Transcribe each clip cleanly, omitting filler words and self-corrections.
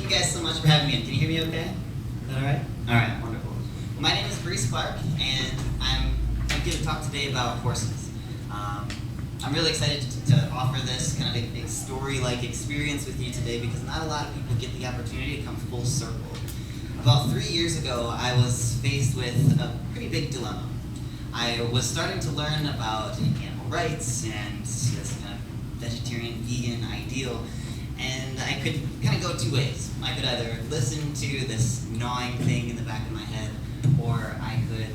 you guys so much for having me in. Can you hear me okay? Is that all right? All right, wonderful. Well, my name is Brece and I'm going to talk today about horses. I'm really excited to offer this kind of a story-like experience with you today because not a lot of people get the opportunity to come full circle. About 3 years ago, I was faced with a pretty big dilemma. I was starting to learn about animal rights and this kind of vegetarian, vegan ideal, and I could kind of go two ways. I could either listen to this gnawing thing in the back of my head, or I could,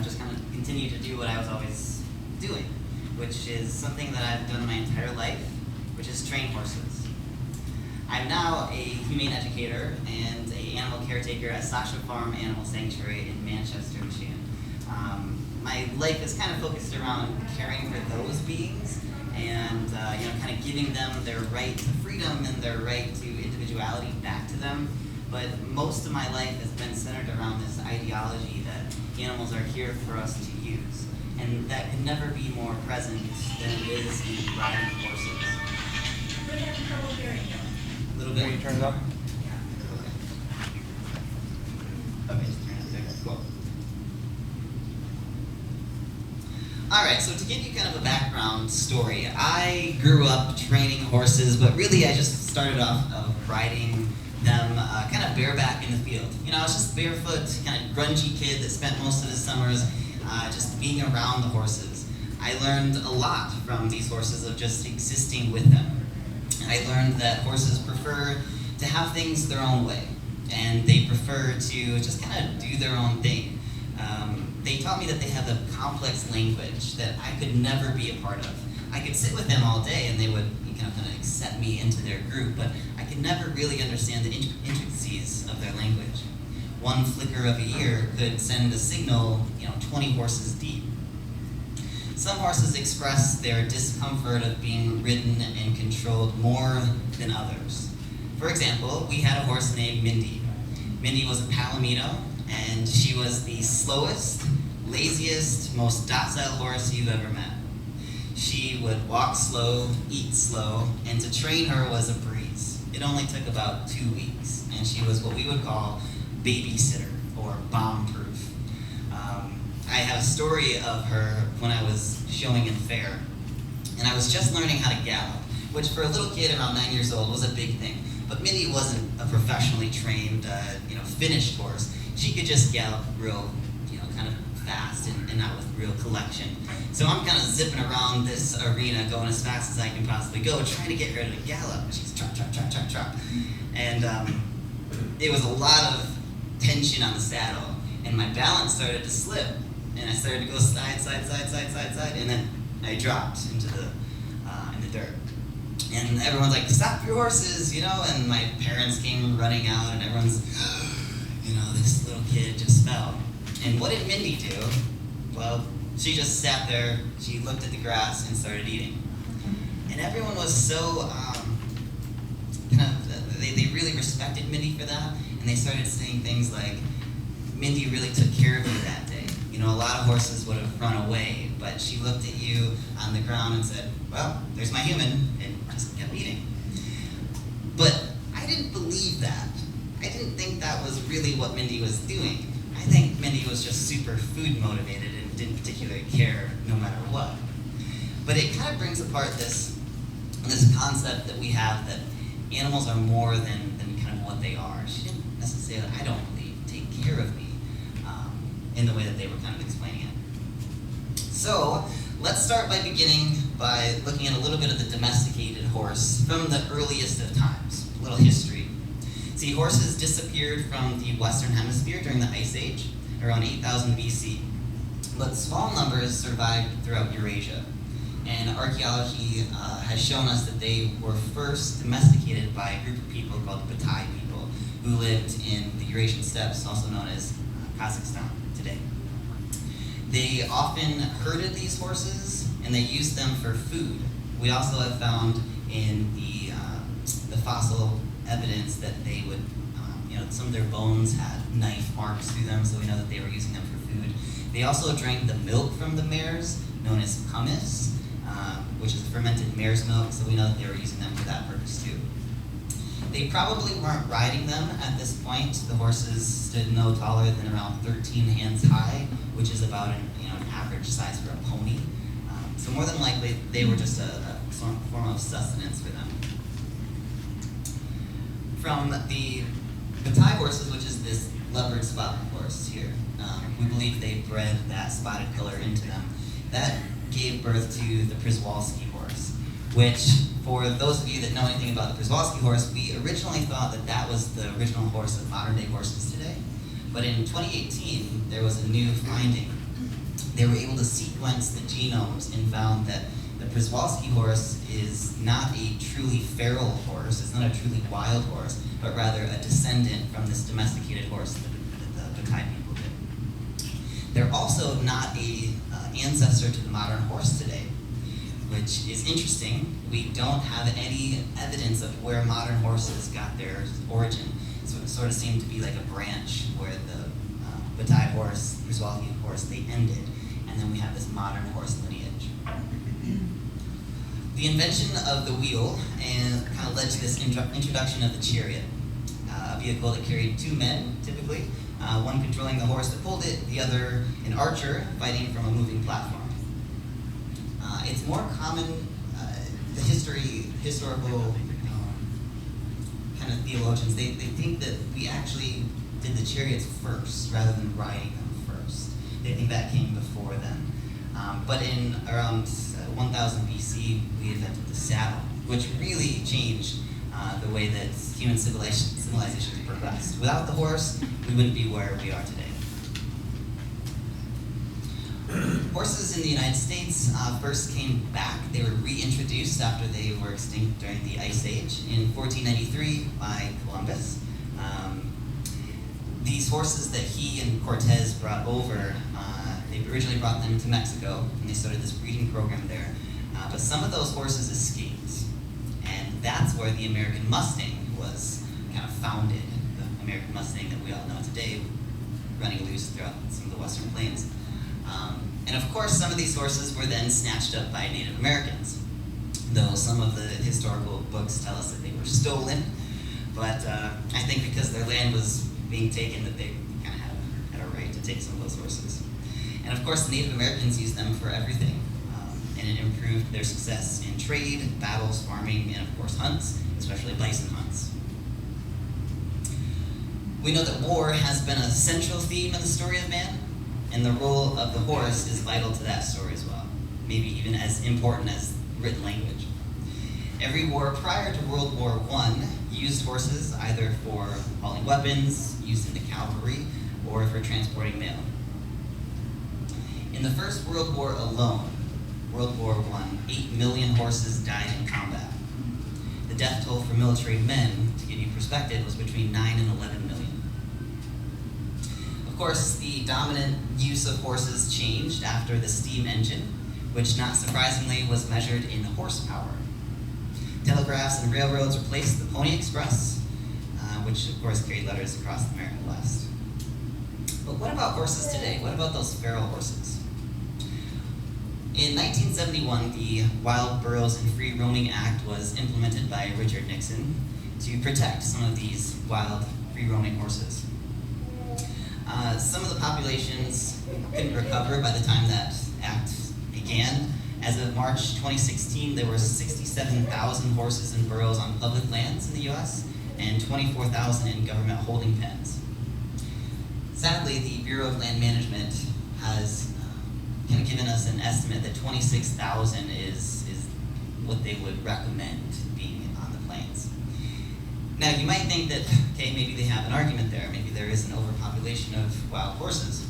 just kind of continue to do what I was always doing, which is something that I've done my entire life, which is train horses. I'm now a humane educator and an animal caretaker at Sasha Farm Animal Sanctuary in Manchester, Michigan. My life is kind of focused around caring for those beings and kind of giving them their right to freedom and their right to individuality back to them. But most of my life has been centered around this ideology that animals are here for us to use, and that can never be more present than it is in riding horses. We're having trouble hearing you. A little bit. Can you turn it up? Okay, just turn it there. Cool. All right, so to give you kind of a background story, I grew up training horses, but really I just started off riding them kind of bareback in the field. I was just barefoot, kind of grungy kid that spent most of his summers just being around the horses. I learned a lot from these horses of just existing with them. I learned that horses prefer to have things their own way, and they prefer to just kind of do their own thing. They taught me that they have a complex language that I could never be a part of. I could sit with them all day and they would kind of accept me into their group, but I could never really understand the intricacies of their language. One flicker of a ear could send a signal, 20 horses deep. Some horses express their discomfort of being ridden and controlled more than others. For example, we had a horse named Mindy. Mindy was a Palomino, and she was the slowest, laziest, most docile horse you've ever met. She would walk slow, eat slow, and to train her was a breeze. It only took about 2 weeks, and she was what we would call babysitter or bomb-proof. I have a story of her when I was showing in fair, and I was just learning how to gallop, which for a little kid around 9 years old was a big thing. But Mindy wasn't a professionally trained, finished horse. She could just gallop real, kind of fast and not with real collection. So I'm kind of zipping around this arena, going as fast as I can possibly go, trying to get her to gallop. She's trot, trot, trot, trot, trot. And it was a lot of tension on the saddle, and my balance started to slip, and I started to go side, side, side, side, side, side, and then I dropped into in the dirt. And everyone's like, "Stop your horses," and my parents came running out, and everyone's, this little kid just fell. And what did Mindy do? Well, she just sat there, she looked at the grass and started eating. And everyone was so, they really respected Mindy for that, and they started saying things like, "Mindy really took care of you that day." A lot of horses would have run away, but she looked at you on the ground and said, "Well, there's my human," and just kept eating. But I didn't believe that. I didn't think that was really what Mindy was doing. I think Mindy was just super food motivated and didn't particularly care no matter what. But it kind of brings apart this concept that we have that animals are more than kind of what they are. She didn't necessarily, I don't believe, take care of me in the way that they were kind of explaining it. So let's start by beginning by looking at a little bit of the domesticated horse from the earliest of times, a little history. See, horses disappeared from the Western Hemisphere during the Ice Age, around 8,000 BC. But small numbers survived throughout Eurasia. And archaeology has shown us that they were first domesticated by a group of people called the Batai people, who lived in the Eurasian steppes, also known as Kazakhstan today. They often herded these horses, and they used them for food. We also have found in the fossil evidence that they would, some of their bones had knife marks through them, so we know that they were using them for food. They also drank the milk from the mares, known as pumice, which is fermented mare's milk, so we know that they were using them for that purpose too. They probably weren't riding them at this point. The horses stood no taller than around 13 hands high, which is about an average size for a pony. So more than likely, they were just a form of sustenance for them. From the Bataille horses, which is this leopard spotted horse here, we believe they bred that spotted color into them. That gave birth to the Przewalski horse, which, for those of you that know anything about the Przewalski horse, we originally thought that that was the original horse of modern day horses today. But in 2018, there was a new finding. They were able to sequence the genomes and found that the Przewalski horse is not a truly feral horse, it's not a truly wild horse, but rather a descendant from this domesticated horse that the Bataille people did. They're also not a ancestor to the modern horse today, which is interesting. We don't have any evidence of where modern horses got their origin. So it sort of seemed to be like a branch where the Bataille horse, Przewalski horse, they ended. And then we have this modern horse lineage. The invention of the wheel and kind of led to this introduction of the chariot, a vehicle that carried two men, typically, one controlling the horse that pulled it, the other an archer fighting from a moving platform. It's more common, the historical kind of theologians, they think that we actually did the chariots first rather than riding them first. They think that came before them. But in around 1000 BC, we invented the saddle, which really changed the way that human civilizations progressed. Without the horse, we wouldn't be where we are today. Horses in the United States first came back. They were reintroduced after they were extinct during the Ice Age in 1493 by Columbus. These horses that he and Cortez brought over, they originally brought them to Mexico, and they started this breeding program there. But some of those horses escaped, and that's where the American Mustang was kind of founded. The American Mustang that we all know today, running loose throughout some of the Western Plains. And of course, some of these horses were then snatched up by Native Americans, though some of the historical books tell us that they were stolen. But I think because their land was being taken, that they kind of had a right to take some of those horses. And of course, the Native Americans used them for everything, and it improved their success in trade, battles, farming, and of course hunts, especially bison hunts. We know that war has been a central theme in the story of man, and the role of the horse is vital to that story as well, maybe even as important as written language. Every war prior to World War I used horses either for hauling weapons, used in the cavalry, or for transporting mail. In the First World War alone, World War I, 8 million horses died in combat. The death toll for military men, to give you perspective, was between 9 and 11 million. Of course, the dominant use of horses changed after the steam engine, which not surprisingly was measured in horsepower. Telegraphs and railroads replaced the Pony Express, which of course carried letters across the American West. But what about horses today? What about those feral horses? In 1971, the Wild Burros and Free Roaming Act was implemented by Richard Nixon to protect some of these wild, free-roaming horses. Some of the populations couldn't recover by the time that act began. As of March 2016, there were 67,000 horses and burros on public lands in the US and 24,000 in government holding pens. Sadly, the Bureau of Land Management has kind of given us an estimate that 26,000 is what they would recommend being on the plains. Now, you might think that, okay, maybe they have an argument there. Maybe there is an overpopulation of wild horses.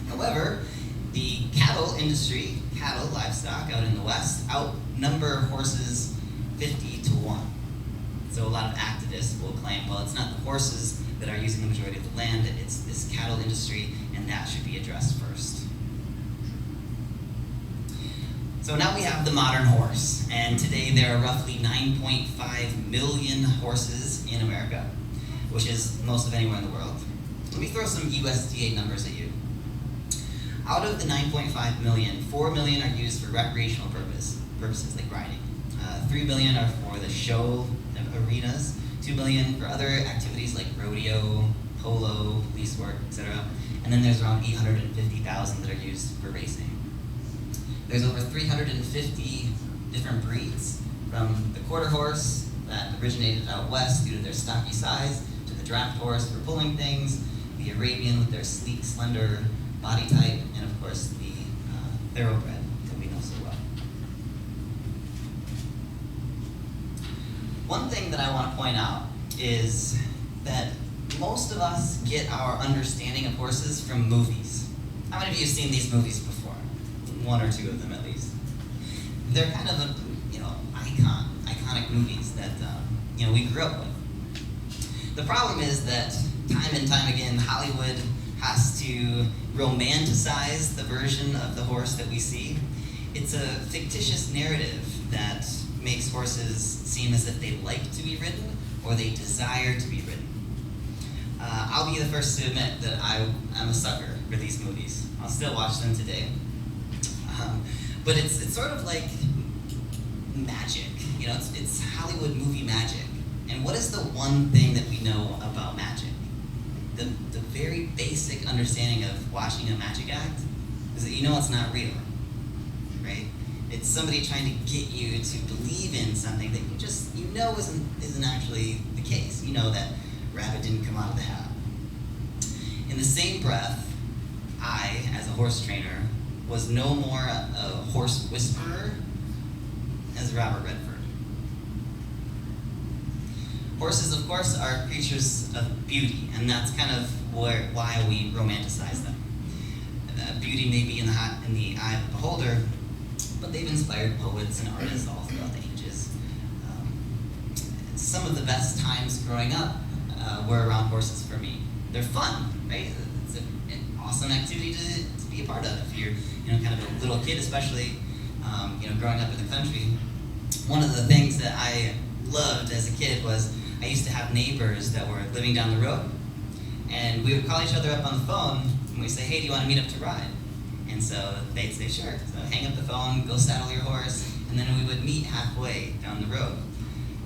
However, the cattle industry, cattle, livestock out in the West, outnumber horses 50 to 1. So a lot of activists will claim, well, it's not the horses that are using the majority of the land, it's this cattle industry, and that should be addressed first. So now we have the modern horse, and today there are roughly 9.5 million horses in America, which is most of anywhere in the world. Let me throw some USDA numbers at you. Out of the 9.5 million, 4 million are used for recreational purposes like riding. 3 million are for the show arenas, $2 billion for other activities like rodeo, polo, police work, etc. And then there's around 850,000 that are used for racing. There's over 350 different breeds, from the quarter horse that originated out west due to their stocky size, to the draft horse for pulling things, the Arabian with their sleek, slender body type, and of course the thoroughbred that we know so well. One thing that I want to point out is that most of us get our understanding of horses from movies. How many of you have seen these movies before? One or two of them at least. They're kind of iconic movies that we grew up with. The problem is that time and time again, Hollywood has to romanticize the version of the horse that we see. It's a fictitious narrative that makes horses seem as if they like to be ridden or they desire to be ridden. I'll be the first to admit that I'm a sucker for these movies. I'll still watch them today. But it's sort of like magic. It's Hollywood movie magic. And what is the one thing that we know about magic? The very basic understanding of watching a magic act is that it's not real, right? It's somebody trying to get you to believe in something that isn't actually the case. You know that rabbit didn't come out of the hat. In the same breath, I, as a horse trainer, was no more a horse whisperer as Robert Redford. Horses, of course, are creatures of beauty, and that's kind of why we romanticize them. Beauty may be in the eye of the beholder, but they've inspired poets and artists all throughout the ages. Some of the best times growing up were around horses for me. They're fun, right? It's an awesome activity to be a part of if you're kind of a little kid, especially growing up in the country. One of the things that I loved as a kid was I used to have neighbors that were living down the road, and we would call each other up on the phone and we'd say, hey, do you want to meet up to ride? And so they'd say, sure. So hang up the phone, go saddle your horse, and then we would meet halfway down the road.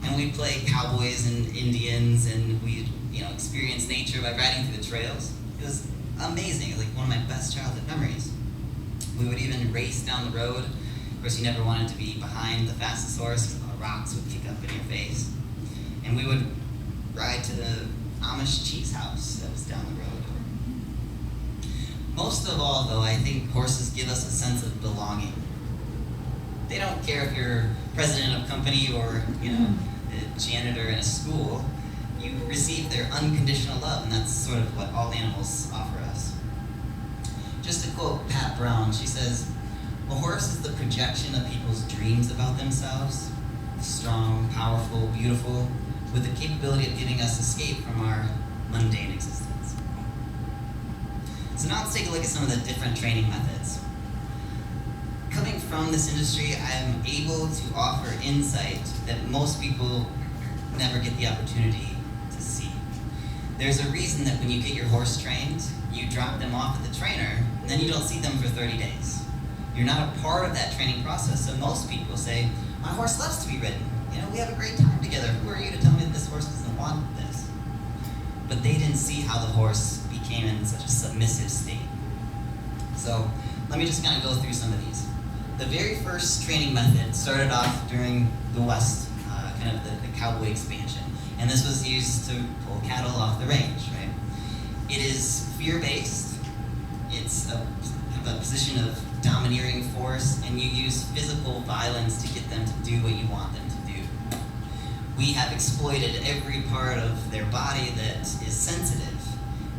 And we'd play cowboys and Indians, and we'd experience nature by riding through the trails. It was amazing. It was like one of my best childhood memories. We would even race down the road. Of course, you never wanted to be behind the fastest horse because the rocks would kick up in your face. And we would ride to the Amish cheese house that was down the road. Most of all, though, I think horses give us a sense of belonging. They don't care if you're president of a company or, a janitor in a school. You receive their unconditional love, and that's sort of what all animals offer us. Just to quote Pat Brown, she says, a horse is the projection of people's dreams about themselves, strong, powerful, beautiful, with the capability of giving us escape from our mundane existence. So now let's take a look at some of the different training methods. Coming from this industry, I'm able to offer insight that most people never get the opportunity to see. There's a reason that when you get your horse trained, you drop them off at the trainer, and then you don't see them for 30 days. You're not a part of that training process, so most people say, my horse loves to be ridden. We have a great time together. Who are you to tell me that this horse doesn't want this? But they didn't see how the horse became in such a submissive state. So let me just kind of go through some of these. The very first training method started off during the West, kind of the Cowboy expansion. And this was used to pull cattle off the range, right? It is fear-based. It's a position of domineering force, and you use physical violence to get them to do what you want them to do. We have exploited every part of their body that is sensitive,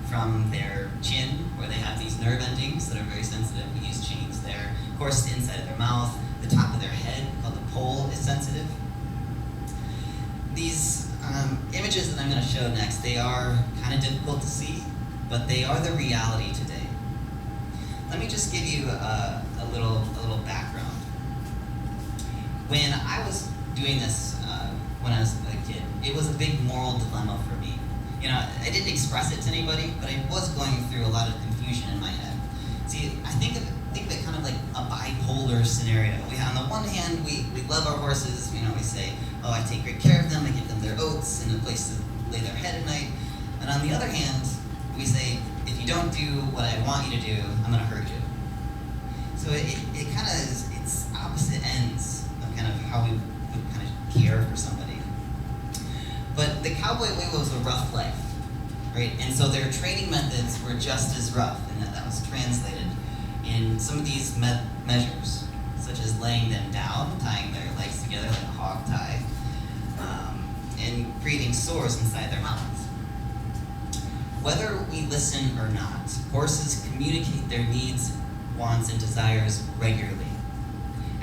from their chin, where they have these nerve endings that are very sensitive. We use chains there. Of course, the inside of their mouth, the top of their head, called the poll, is sensitive. These images that I'm going to show next, they are kind of difficult to see, but they are the reality today. Let me just give you a little background. When I was doing this when I was a kid, it was a big moral dilemma for me. I didn't express it to anybody, but I was going through a lot of confusion in my head. See, I think of it kind of like a bipolar scenario. On the one hand, we love our horses. We say, oh, I take great care of them, I give them their oats and a place to lay their head at night. And on the other hand, we say, if you don't do what I want you to do, I'm going to hurt you. So it kind of is, it's opposite ends of kind of how we would kind of care for somebody. But the cowboy way was a rough life, right? And so their training methods were just as rough, and that was translated in some of these measures, such as laying them down, tying their legs together like a hog tie, and creating sores inside their mouths. Whether we listen or not, horses communicate their needs, wants, and desires regularly.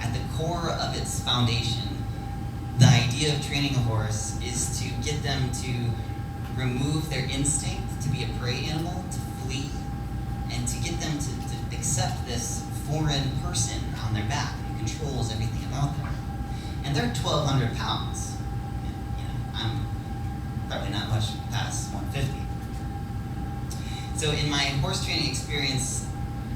At the core of its foundation, the idea of training a horse is to get them to remove their instinct to be a prey animal, to flee, and to get them to accept this foreign person on their back who controls everything about them. And they're 1,200 pounds. You know, I'm probably not much past 150. So in my horse training experience,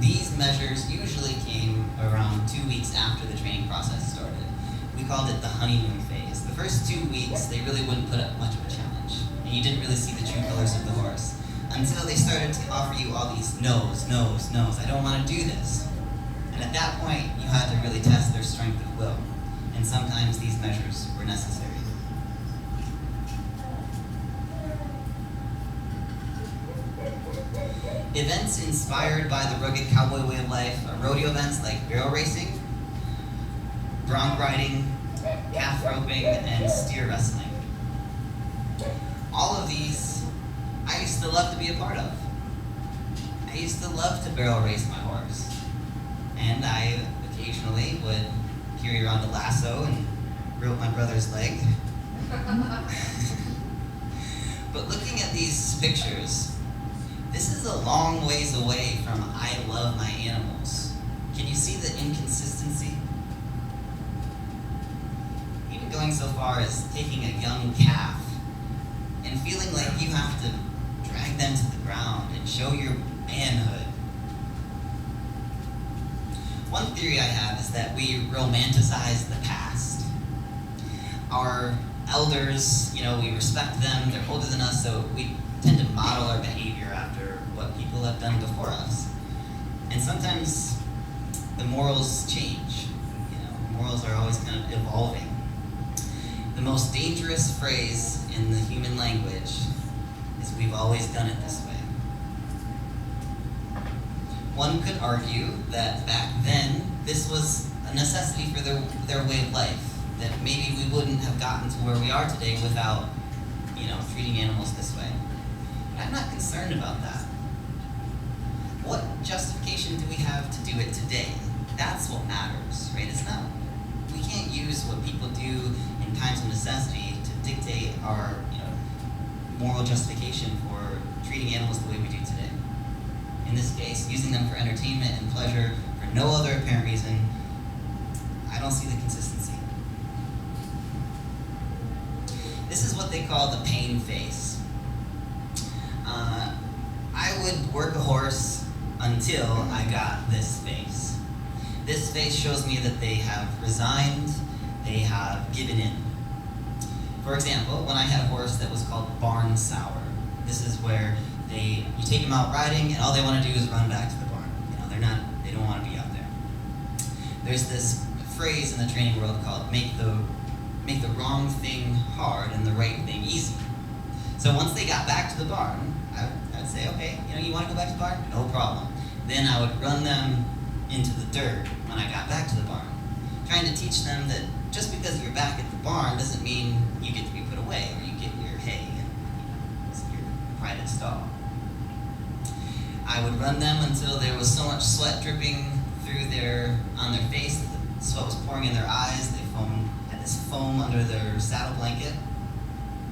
these measures usually came around 2 weeks after the training process started. We called it the honeymoon phase. The first 2 weeks, they really wouldn't put up much of a challenge, and you didn't really see the true colors of the horse until they started to offer you all these no's, no's, no's. I don't want to do this. And at that point, you had to really test their strength of will, and sometimes these measures were necessary. Events inspired by the rugged cowboy way of life are rodeo events like barrel racing, bronc riding, calf roping, and steer wrestling. All of these, I used to love to be a part of. I used to love to barrel race my horse. And I occasionally would carry around a lasso and rope my brother's leg. But looking at these pictures, this is a long ways away from I love my animals. Can you see the inconsistency? Even going so far as taking a young calf and feeling like you have to drag them to the ground and show your manhood. One theory I have is that we romanticize the past. Our elders, we respect them, they're older than us, so we tend to model our behavior after what people have done before us. And sometimes the morals change. Morals are always kind of evolving. The most dangerous phrase in the human language is we've always done it this way. One could argue that back then, this was a necessity for their way of life, that maybe we wouldn't have gotten to where we are today without, treating animals this way. But I'm not concerned about that. What justification do we have to do it today? That's what matters, right? It's not, we can't use what people do in times of necessity to dictate our, moral justification for treating animals the way we do today. In this case, using them for entertainment and pleasure for no other apparent reason, I don't see the consistency. This is what they call the pain phase. I would work a horse until I got this face. This face shows me that they have resigned, they have given in. For example, when I had a horse that was called barn sour, this is where you take them out riding and all they want to do is run back to the barn. They don't want to be out there. There's this phrase in the training world called make the wrong thing hard and the right thing easy. So once they got back to the barn, I would say, okay, you want to go back to the barn? No problem. Then I would run them into the dirt when I got back to the barn, trying to teach them that just because you're back at the barn doesn't mean you get to be put away or you get your hay and it's your private stall. I would run them until there was so much sweat dripping on their face that the sweat was pouring in their eyes. They had this foam under their saddle blanket.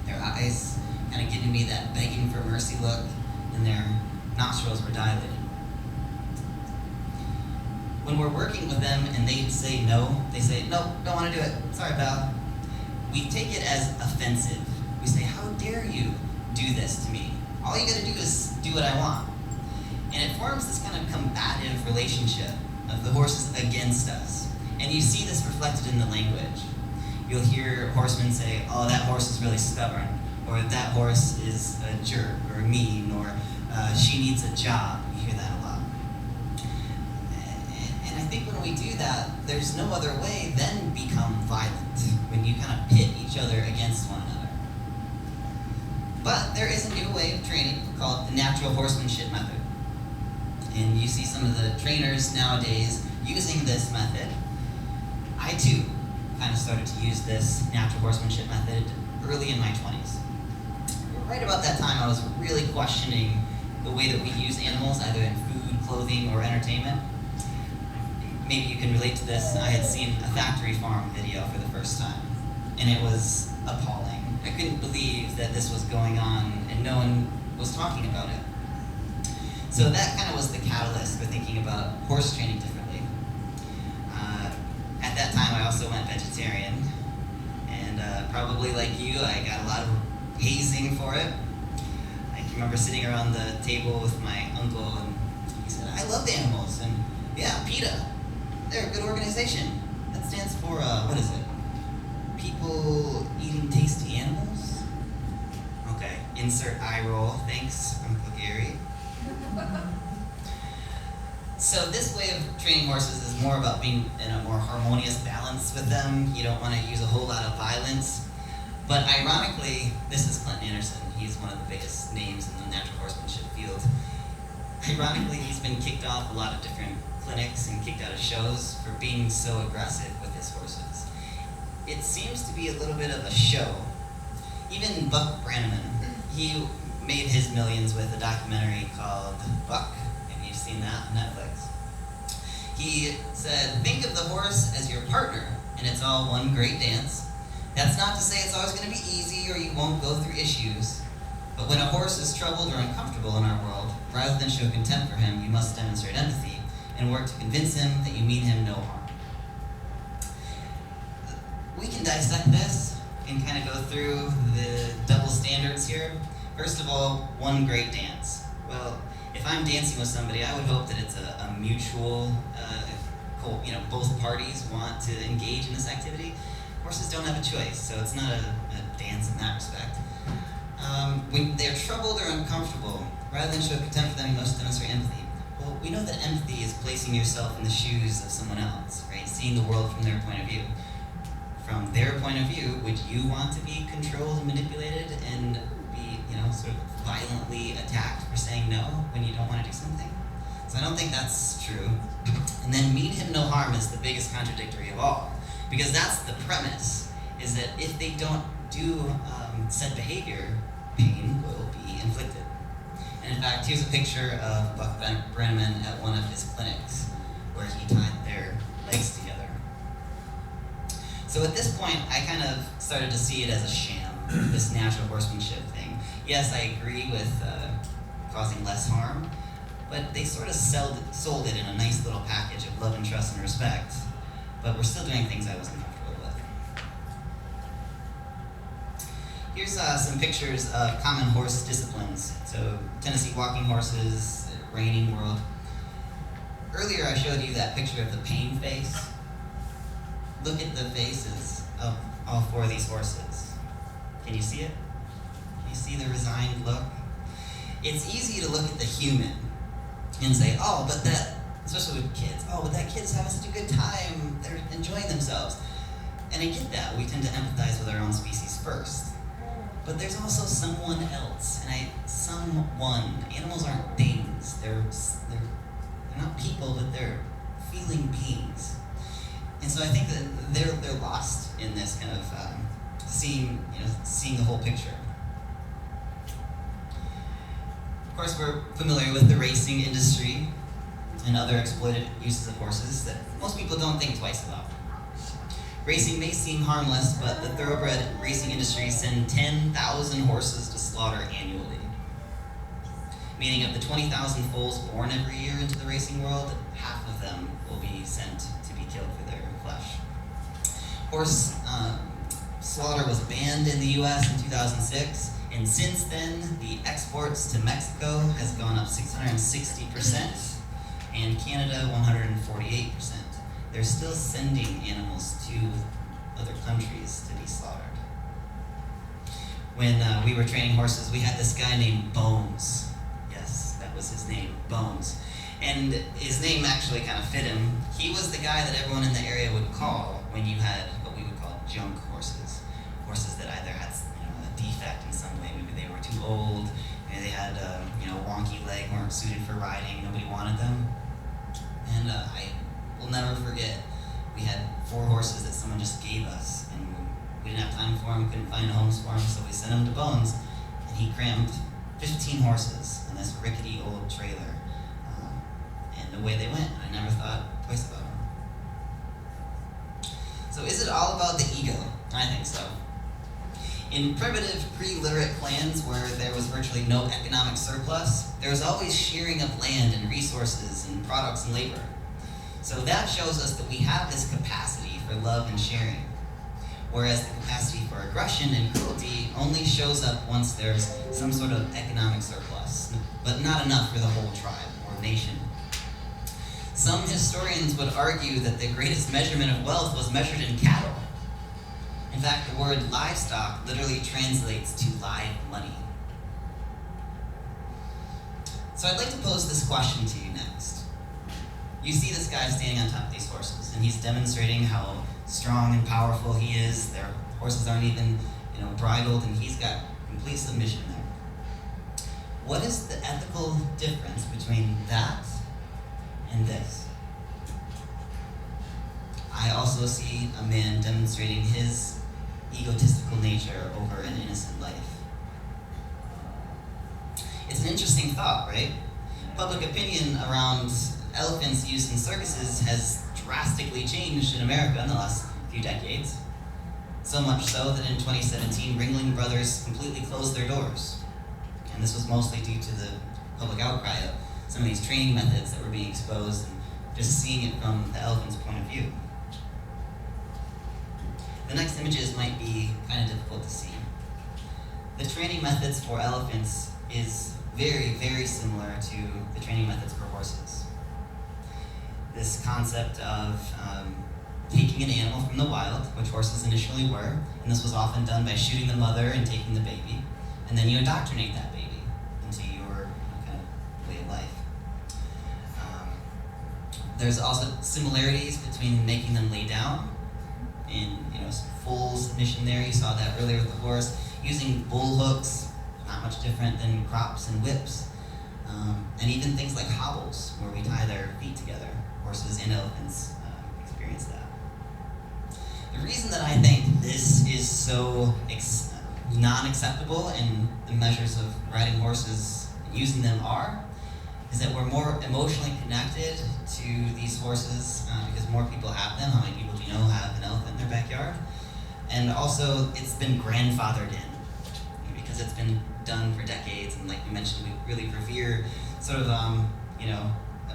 Their eyes kind of giving me that begging for mercy look, and their nostrils were dilated. When we're working with them and they say no, don't want to do it, sorry pal, we take it as offensive. We say, how dare you do this to me? All you gotta do is do what I want. And it forms this kind of combative relationship of the horses against us. And you see this reflected in the language. you'll hear horsemen say, oh, that horse is really stubborn, or that horse is a jerk, or mean, or she needs a job. You hear that a lot. And I think when we do that, there's no other way than become violent, when you kind of pit each other against one another. But there is a new way of training called the natural horsemanship method. And you see some of the trainers nowadays using this method. I too kind of started to use this natural horsemanship method early in my 20s. Right about that time, I was really questioning the way that we use animals, either in food, clothing, or entertainment. Maybe you can relate to this. I had seen a factory farm video for the first time, and it was appalling. I couldn't believe that this was going on and no one was talking about it. So that kind of was the catalyst for thinking about horse training differently. At that time, I also went vegetarian, and probably like you, I got a lot of hazing for it. I can remember sitting around the table with my uncle, and he said, I love animals, and yeah, PETA, they're a good organization. That stands for, what is it? People eating tasty animals? Okay, insert eye roll, thanks, Uncle Gary. So this way of training horses is more about being in a more harmonious balance with them. You don't want to use a whole lot of violence. But ironically, this is Clinton Anderson. He's one of the biggest names in the natural horsemanship field. Ironically, he's been kicked off a lot of different clinics and kicked out of shows for being so aggressive with his horses. It seems to be a little bit of a show. Even Buck Brennaman, he made his millions with a documentary called Buck. Have you seen that on Netflix? He said, think of the horse as your partner, and it's all one great dance. That's not to say it's always going to be easy or you won't go through issues. But when a horse is troubled or uncomfortable in our world, rather than show contempt for him, you must demonstrate empathy and work to convince him that you mean him no harm. We can dissect this and kind of go through the double standards here. First of all, one great dance. Well, if I'm dancing with somebody, I would hope that it's a mutual, both parties want to engage in this activity. Horses don't have a choice, so it's not a dance in that respect. When they're troubled or uncomfortable, rather than show contempt for them, you must demonstrate empathy. Well, we know that empathy is placing yourself in the shoes of someone else, right? Seeing the world from their point of view. From their point of view, would you want to be controlled and manipulated and be, sort of violently attacked for saying no when you don't want to do something? So I don't think that's true. And then mean him no harm is the biggest contradictory of all. Because that's the premise, is that if they don't do said behavior, pain will be inflicted. And in fact, here's a picture of Buck Brennaman at one of his clinics, where he tied their legs together. So at this point, I kind of started to see it as a sham, this natural horsemanship thing. Yes, I agree with causing less harm, but they sort of sold it in a nice little package of love and trust and respect. But we're still doing things I wasn't comfortable with. Here's some pictures of common horse disciplines. So Tennessee walking horses, reining world. Earlier I showed you that picture of the pain face. Look at the faces of all four of these horses. Can you see it? Can you see the resigned look? It's easy to look at the human and say, oh, but that, especially with kids, oh, but that kid's having such a good time, they're enjoying themselves. And I get that, we tend to empathize with our own species first. But there's also someone else, and someone. Animals aren't things, they're not people, but they're feeling beings. And so I think that they're lost in this kind of seeing the whole picture. Of course, we're familiar with the racing industry and other exploited uses of horses that most people don't think twice about. Racing may seem harmless, but the thoroughbred racing industry sends 10,000 horses to slaughter annually. Meaning of the 20,000 foals born every year into the racing world, half of them will be sent to be killed for their flesh. Horse slaughter was banned in the US in 2006, and since then, the exports to Mexico has gone up 660%, and Canada 148%. They're still sending animals to other countries to be slaughtered. When we were training horses, we had this guy named Bones. Yes, that was his name, Bones. And his name actually kind of fit him. He was the guy that everyone in the area would call when you had what we would call junk horses. Horses that either had a defect in some way. Maybe they were too old, maybe they had a wonky leg, weren't suited for riding, nobody wanted them. And I will never forget, we had 4 horses that someone just gave us, and we didn't have time for them, couldn't find homes for them, so we sent them to Bones, and he crammed 15 horses in this rickety old trailer. And away they went. I never thought twice about them. So is it all about the ego? I think so. In primitive, pre-literate clans where there was virtually no economic surplus, there was always sharing of land and resources and products and labor. So that shows us that we have this capacity for love and sharing. Whereas the capacity for aggression and cruelty only shows up once there's some sort of economic surplus, but not enough for the whole tribe or nation. Some historians would argue that the greatest measurement of wealth was measured in cattle. In fact, the word livestock literally translates to live money. So I'd like to pose this question to you next. You see this guy standing on top of these horses, and he's demonstrating how strong and powerful he is. Their horses aren't even, bridled, and he's got complete submission there. What is the ethical difference between that and this? I also see a man demonstrating his egotistical nature over an innocent life. It's an interesting thought, right? Public opinion around elephants' use in circuses has drastically changed in America in the last few decades. So much so that in 2017, Ringling Brothers completely closed their doors. And this was mostly due to the public outcry of some of these training methods that were being exposed and just seeing it from the elephant's point of view. The next images might be kind of difficult to see. The training methods for elephants is very, very similar to the training methods for horses. This concept of taking an animal from the wild, which horses initially were, and this was often done by shooting the mother and taking the baby, and then you indoctrinate that baby into your kind of way of life. There's also similarities between making them lay down in some full submission there. You saw that earlier with the horse. Using bull hooks, not much different than crops and whips. And even things like hobbles, where we tie their feet together. Horses and elephants experience that. The reason that I think this is so non-acceptable and the measures of riding horses and using them is that we're more emotionally connected to these horses because more people have them. How many people do you know have an elephant in their backyard? And also, it's been grandfathered in because it's been done for decades. And like we mentioned, we really revere sort of,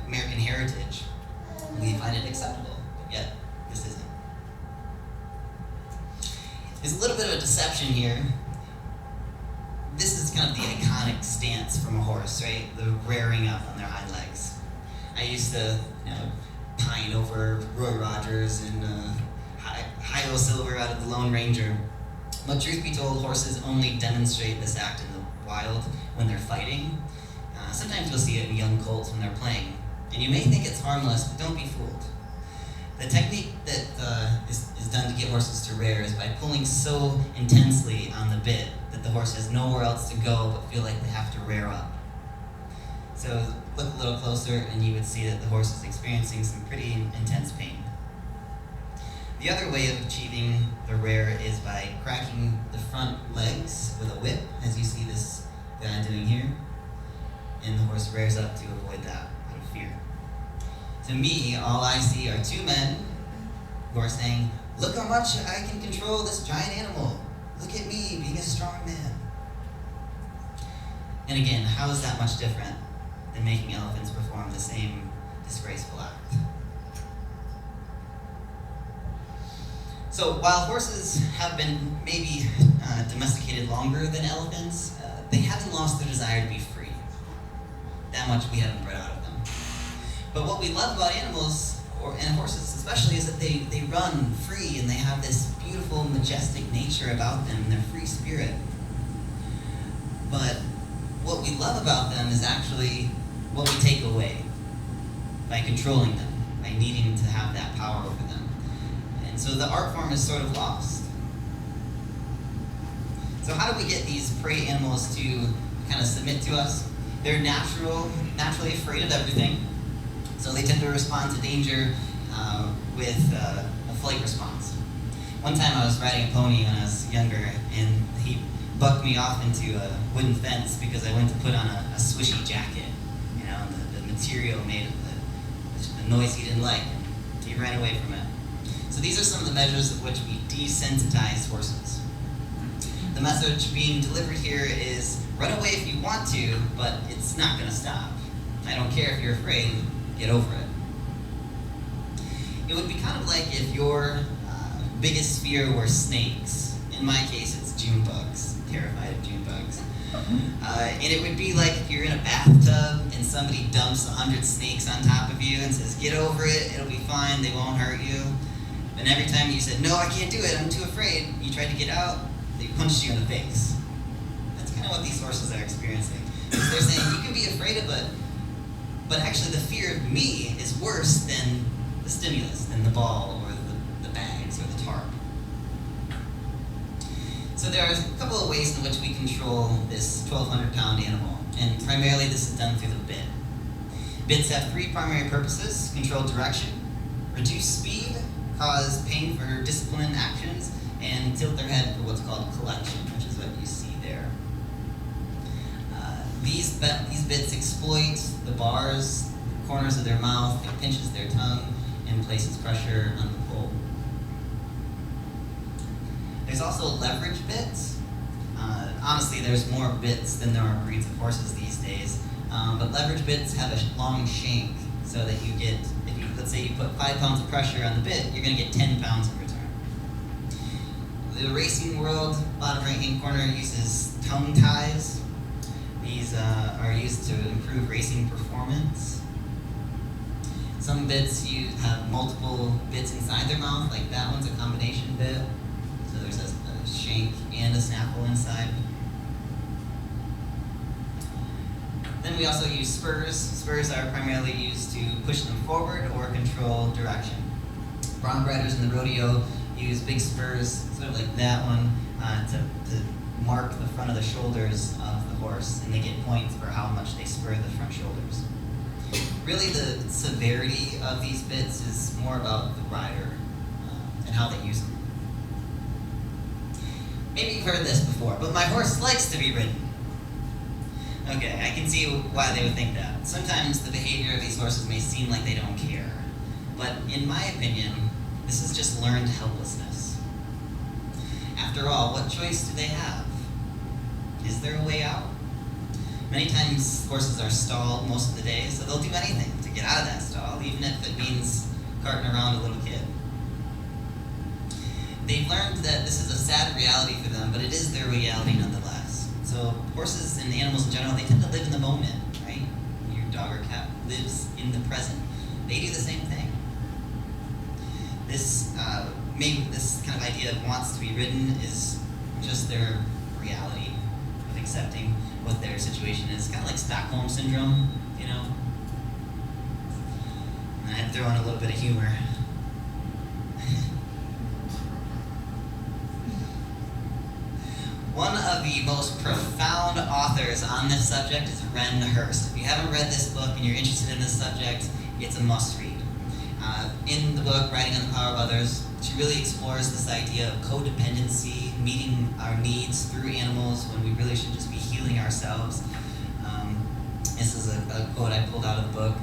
American heritage. We find it acceptable, but yet this isn't. There's a little bit of a deception here. This is kind of the iconic stance from a horse, right? The rearing up on their hind legs. I used to, pine over Roy Rogers and Hilo Silver out of the Lone Ranger. But truth be told, horses only demonstrate this act in the wild when they're fighting. Sometimes you'll see it in young colts when they're playing. And you may think it's harmless, but don't be fooled. The technique that is done to get horses to rear is by pulling so intensely on the bit that the horse has nowhere else to go but feel like they have to rear up. So look a little closer and you would see that the horse is experiencing some pretty intense pain. The other way of achieving the rear is by cracking the front legs with a whip, as you see this guy doing here. And the horse rears up to avoid that out of fear. To me, all I see are 2 men who are saying, "Look how much I can control this giant animal. Look at me being a strong man." And again, how is that much different than making elephants perform the same disgraceful act? So while horses have been maybe domesticated longer than elephants, they haven't lost their desire to be free. That much we haven't bred out of them. But what we love about animals, and horses especially, is that they run free and they have this beautiful, majestic nature about them, and their free spirit. But what we love about them is actually what we take away by controlling them, by needing to have that power over them. And so the art form is sort of lost. So how do we get these prey animals to kind of submit to us? They're naturally afraid of everything, so they tend to respond to danger with a flight response. One time I was riding a pony when I was younger, and he bucked me off into a wooden fence because I went to put on a swishy jacket. You know, the material made a noise he didn't like, and he ran away from it. So these are some of the measures of which we desensitize horses. The message being delivered here is, run away if you want to, but it's not going to stop. I don't care if you're afraid, get over it. It would be kind of like if your biggest fear were snakes. In my case, it's June bugs. Terrified of June bugs. And it would be like if you're in a bathtub and somebody dumps 100 snakes on top of you and says, get over it, it'll be fine, they won't hurt you. And every time you said, no, I can't do it, I'm too afraid, you tried to get out, they punched you in the face. That's kind of what these horses are experiencing. They're saying, you can be afraid of it, but actually the fear of me is worse than the stimulus, than the ball or the bags or the tarp. So there are a couple of ways in which we control this 1,200-pound animal, and primarily this is done through the bit. Bits have three primary purposes: control direction, reduce speed, cause pain for disciplined actions, and tilt their head for what's called collection, which is what you see there. These bits exploit the bars, the corners of their mouth, it pinches their tongue, and places pressure on the pole. There's also leverage bits. Honestly, there's more bits than there are breeds of horses these days, but leverage bits have a long shank, so that you get, let's say you put 5 pounds of pressure on the bit, you're going to get 10 pounds in return. The racing world, bottom right-hand corner, uses tongue ties. These are used to improve racing performance. Some bits have multiple bits inside their mouth, like that one's a combination bit. So there's a shank and a snaffle inside. Then we also use spurs. Spurs are primarily used to push them forward or control direction. Bronc riders in the rodeo use big spurs, sort of like that one, to mark the front of the shoulders of the horse, and they get points for how much they spur the front shoulders. Really, the severity of these bits is more about the rider and how they use them. Maybe you've heard this before, but my horse likes to be ridden. Okay, I can see why they would think that. Sometimes the behavior of these horses may seem like they don't care, but in my opinion, this is just learned helplessness. After all, what choice do they have? Is there a way out? Many times horses are stalled most of the day, so they'll do anything to get out of that stall, even if it means carting around a little kid. They've learned that this is a sad reality for them, but it is their reality nonetheless. So horses and animals in general, they tend to live in the moment, right? Your dog or cat lives in the present. They do the same thing. Maybe this kind of idea of wants to be ridden is just their reality of accepting what their situation is. Kind of like Stockholm Syndrome, you know? And I had to throw in a little bit of humor. One of the most profound authors on this subject is Ren Hurst. If you haven't read this book and you're interested in this subject, it's a must-read. In the book, Writing on the Power of Others, she really explores this idea of codependency, meeting our needs through animals when we really should just be healing ourselves. This is a quote I pulled out of the book.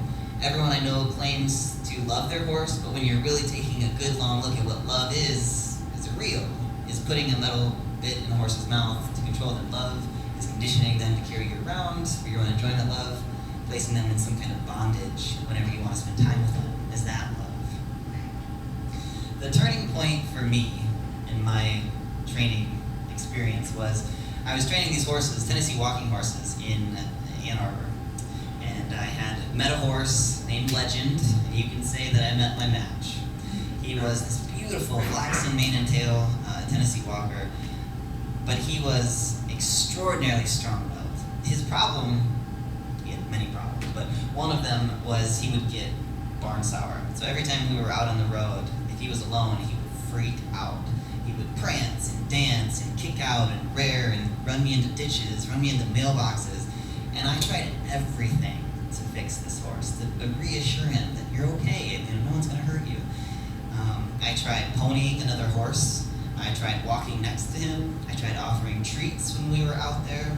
Everyone I know claims to love their horse, but when you're really taking a good long look at what love is real, is putting a metal bit in the horse's mouth to control their love, is conditioning them to carry you around for your own enjoyment love, placing them in some kind of bondage whenever you want to spend time with them. Is that love? The turning point for me in my training experience was I was training these horses, Tennessee walking horses, in Ann Arbor. And I had met a horse named Legend, and you can say that I met my match. He was this beautiful flaxen mane and tail Tennessee Walker, but he was extraordinarily strong-willed. His problem, he had many problems, but one of them was he would get barn sour. So every time we were out on the road, if he was alone, he would freak out. He would prance and dance and kick out and rear and run me into ditches, run me into mailboxes. And I tried everything to fix this horse, to reassure him that you're okay, and no one's going to hurt you. I tried ponying another horse. I tried walking next to him. I tried offering treats when we were out there.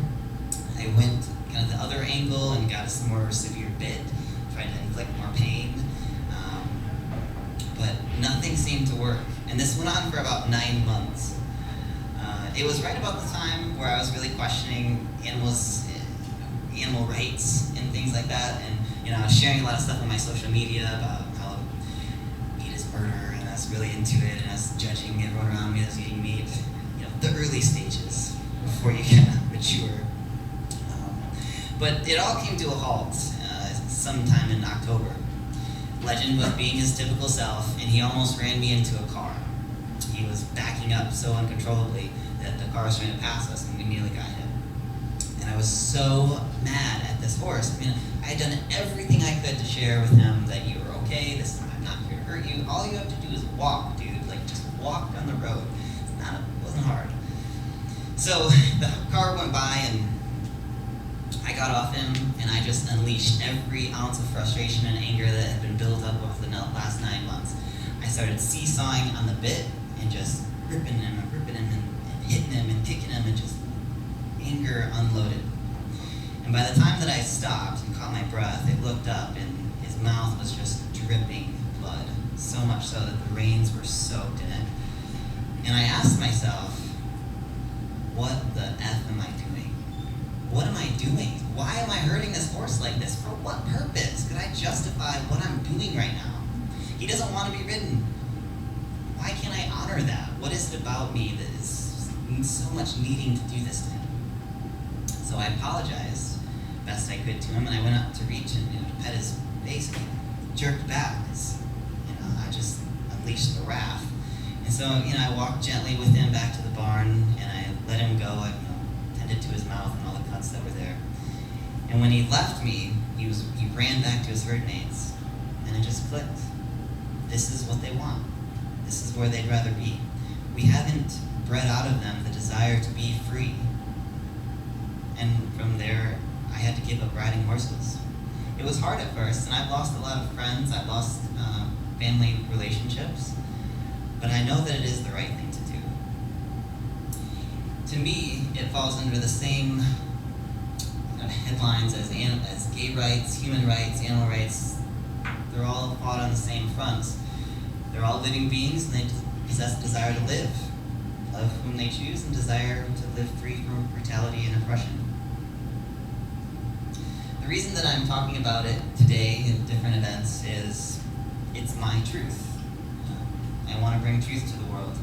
I went kind of the other angle and got a more severe bit, tried to inflict more pain. But nothing seemed to work. And this went on for about 9 months. It was right about the time where I was really questioning animal rights and things like that. And I was sharing a lot of stuff on my social media about how meat is murder, and I was really into it, and I was judging everyone around me that was eating meat. The early stages before you kind of mature. But it all came to a halt sometime in October. Legend was being his typical self, and he almost ran me into a car. He was backing up so uncontrollably that the car was trying to pass us, and we nearly got hit. And I was so mad at this horse. I had done everything I could to share with him that you were okay, I'm not here to hurt you. All you have to do is walk, dude. Just walk down the road. It wasn't hard. So the car went by, and I got off him, and I just unleashed every ounce of frustration and anger that had been built up over the last 9 months. I started seesawing on the bit and just ripping him and hitting him and kicking him, and just anger unloaded. And by the time that I stopped and caught my breath, I looked up, and his mouth was just dripping blood, so much so that the reins were soaked in it. And I asked myself, what the F am I doing? What am I doing? Why am I hurting this horse like this? For what purpose? Could I justify what I'm doing right now? He doesn't want to be ridden. Why can't I honor that? What is it about me that is so much needing to do this to him? So I apologized best I could to him, and I went up to reach and pet his face, and he jerked back as I just unleashed the wrath. And so I walked gently with him back to the barn, and I let him go. I tended to his mouth and all the cuts that were there. And when he left me, he ran back to his herd mates, and it just clicked. This is what they want. This is where they'd rather be. We haven't bred out of them the desire to be free. And from there, I had to give up riding horses. It was hard at first, and I've lost a lot of friends. I've lost family relationships. But I know that it is the right thing to do. To me, it falls under the same headlines as gay rights, human rights, animal rights. They're all fought on the same fronts. They're all living beings, and they possess a desire to live, love whom they choose, and desire to live free from brutality and oppression. The reason that I'm talking about it today in different events is it's my truth. I want to bring truth to the world.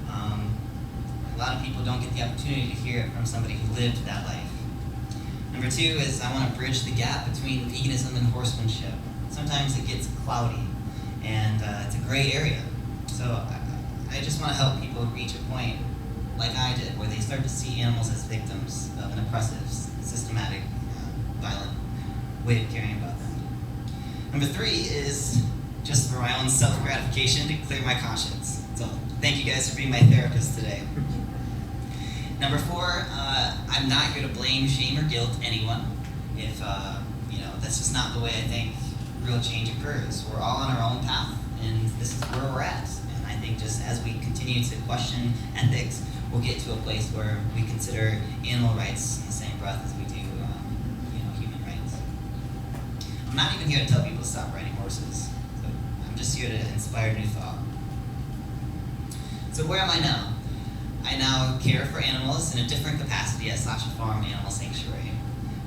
A lot of people don't get the opportunity to hear it from somebody who lived that life. Number two is I want to bridge the gap between veganism and horsemanship. Sometimes it gets cloudy, and it's a gray area. So I just want to help people reach a point, like I did, where they start to see animals as victims of an oppressive, systematic, violent way of caring about them. Number three is just for my own self-gratification to clear my conscience. So thank you guys for being my therapist today. Number four, I'm not here to blame, shame, or guilt anyone. If that's just not the way I think real change occurs. We're all on our own path, and this is where we're at. And I think just as we continue to question ethics, we'll get to a place where we consider animal rights in the same breath as we do, human rights. I'm not even here to tell people to stop riding horses. So I'm just here to inspire new thought. So where am I now? I now care for animals in a different capacity at Sasha Farm Animal Sanctuary,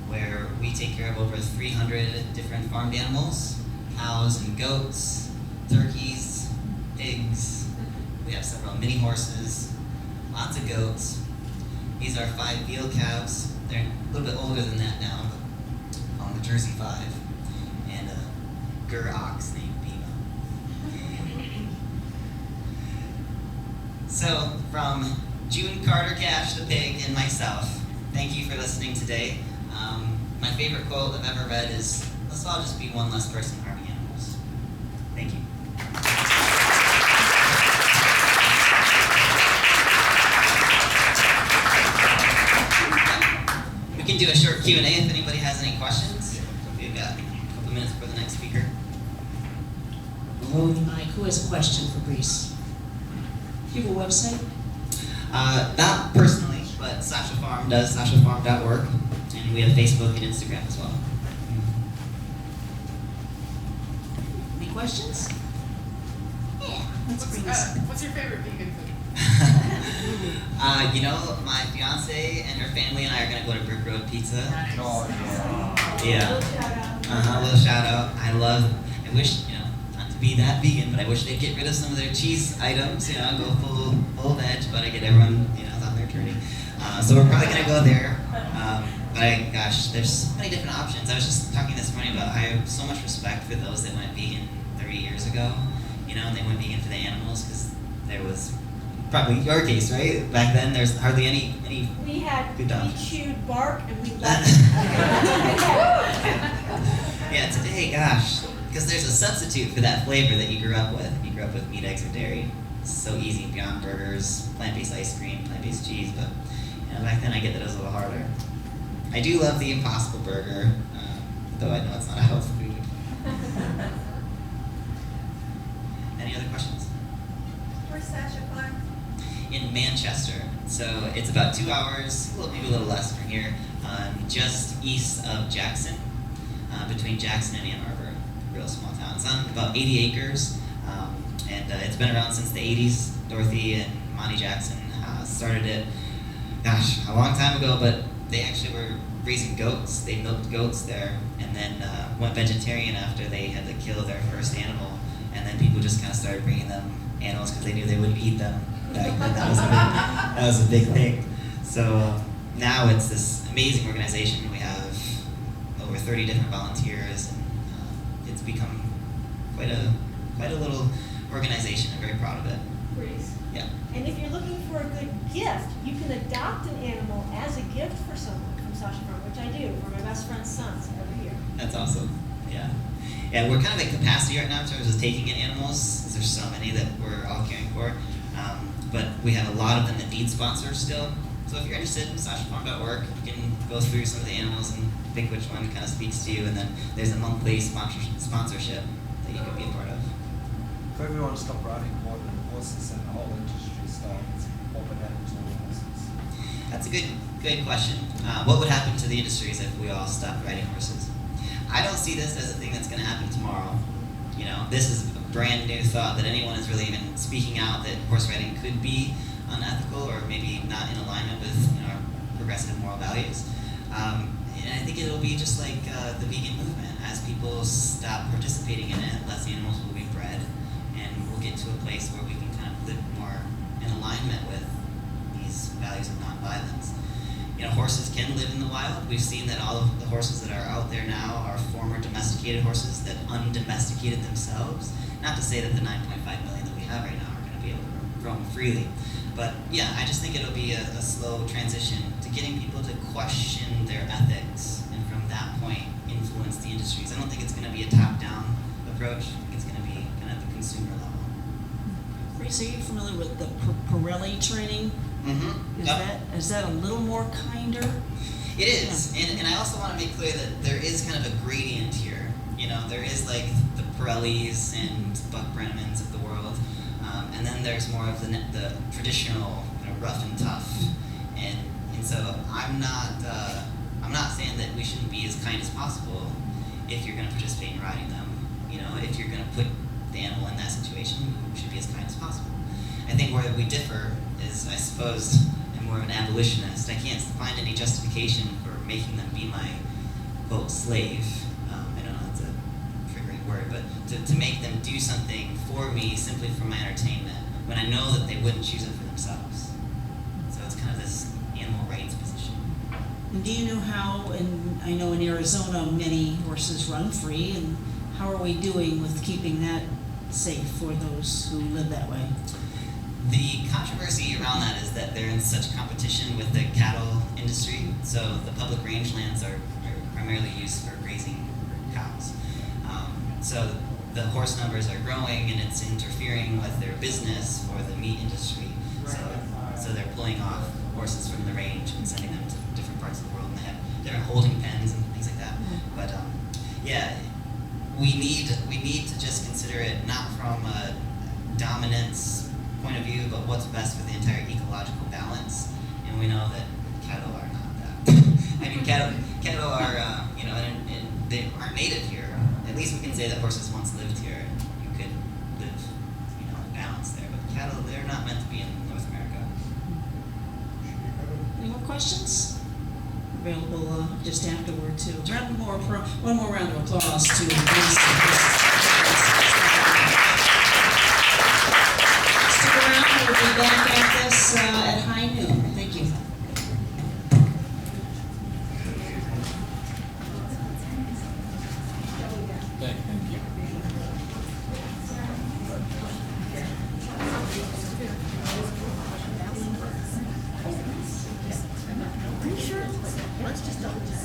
where we take care of over 300 different farmed animals, cows and goats, turkeys, pigs. We have several mini horses, lots of goats. These are 5 field calves. They're a little bit older than that now, but call them the Jersey 5, and a Gur ox named Bima. So, from June Carter Cash, the pig, and myself, thank you for listening today. My favorite quote I've ever read is, let's all just be one less person harming animals. Thank you. We can do a short Q&A if anybody has any questions. We've got a couple minutes for the next speaker. Mike, who has a question for Brece? Do you have a website? Not personally, but Sasha Farm does, sashafarm.org, and we have Facebook and Instagram as well. Any questions? Yeah, let's bring this. What's your favorite vegan food? My fiance and her family and I are gonna go to Brick Road Pizza. Nice. Oh, Yeah. Little shout out. Little shout out. I wish, not to be that vegan, but I wish they'd get rid of some of their cheese items, go full veg, but I get everyone, is on their journey. So we're probably gonna go there. There's so many different options. I was just talking this morning about I have so much respect for those that went vegan 30 years ago, and they went vegan for the animals because there was probably your case, right? Back then, there's hardly any We good options. chewed bark and we left. Yeah, today, gosh, because there's a substitute for that flavor that you grew up with. You grew up with meat, eggs, or dairy. It's so easy, Beyond Burgers, plant-based ice cream, plant-based cheese, but back then I get that it was a little harder. I do love the Impossible Burger, though I know it's not a health food. Any other questions? Where's Sasha Farm? In Manchester. So it's about 2 hours, maybe a little less from here, just east of Jackson, between Jackson and Ann Arbor, real small town. It's on about 80 acres, and it's been around since the 80s. Dorothy and Monty Jackson started it, a long time ago, but they actually were raising goats. They milked goats there, and then went vegetarian after they had to kill their first animal, and then people just kind of started bringing them animals because they knew they wouldn't eat them. That was a big thing. So now it's this amazing organization. We have over 30 different volunteers, and it's become quite a little organization. I'm very proud of it. Brece. Yeah. And if you're looking for a good gift, you can adopt an animal as a gift for someone from Sasha Farm, which I do for my best friend's sons every year. That's awesome. Yeah. Yeah, we're kind of at capacity right now in terms of taking in animals, because there's so many that we're all caring for. But we have a lot of them that need sponsors still. So if you're interested in SashaFarm.org, you can go through some of the animals and pick which one kind of speaks to you, and then there's a monthly sponsorship that you can be a part of. If everyone stopped riding more than horses and the whole industry stopped, what would happen to the horses? That's a good question. What would happen to the industries if we all stopped riding horses? I don't see this as a thing that's going to happen tomorrow. This is a brand new thought that anyone is really even speaking out that horse riding could be unethical or maybe not in alignment with our progressive moral values. And I think it'll be just like the vegan movement. As people stop participating in it, less animals will be bred, and we'll get to a place where we can kind of live more in alignment with these values of nonviolence. Horses can live in the wild. We've seen that all of the horses that are out there now are former domesticated horses that undomesticated themselves. Not to say that the 9.5 million that we have right now are going to be able to roam freely. But yeah, I just think it'll be a slow transition to getting people to question their ethics, and from that point influence the industries. I don't think it's going to be a top-down approach. I think it's going to be kind of the consumer level. Brece, are you familiar with the Pirelli training? Mm-hmm. Is that a little more kinder? It is, and I also want to make clear that there is kind of a gradient here. There is like the Pirellis and Buck Brennamans of the world, and then there's more of the traditional rough and tough. And so I'm not saying that we shouldn't be as kind as possible if you're going to participate in riding them. If you're going to put the animal in that situation, we should be as kind as possible. I think where we differ is, I suppose, I'm more of an abolitionist. I can't find any justification for making them be my, quote, slave. I don't know, that's a triggering word, but to make them do something for me simply for my entertainment, when I know that they wouldn't choose it for themselves. So it's kind of this animal rights position. And do you know how, and I know in Arizona, many horses run free, and how are we doing with keeping that safe for those who live that way? The controversy around that is that they're in such competition with the cattle industry. So the public rangelands are primarily used for grazing cows. So the horse numbers are growing, and it's interfering with their business for the meat industry. So they're pulling off horses from the range and sending them to different parts of the world, and they have different holding pens and things like that. But yeah, we need to just consider it not from a dominance point of view, but what's best for the entire ecological balance. And we know that cattle are not that. I mean, cattle are and they aren't native here. At least we can say that horses once lived here, and you could live, in balance there. But cattle, they're not meant to be in North America. Any more questions? Available just afterward too. One more round of applause to Brece. Stick around, we'll be back at this at high noon. Thank you. Thank you. Let's just double check.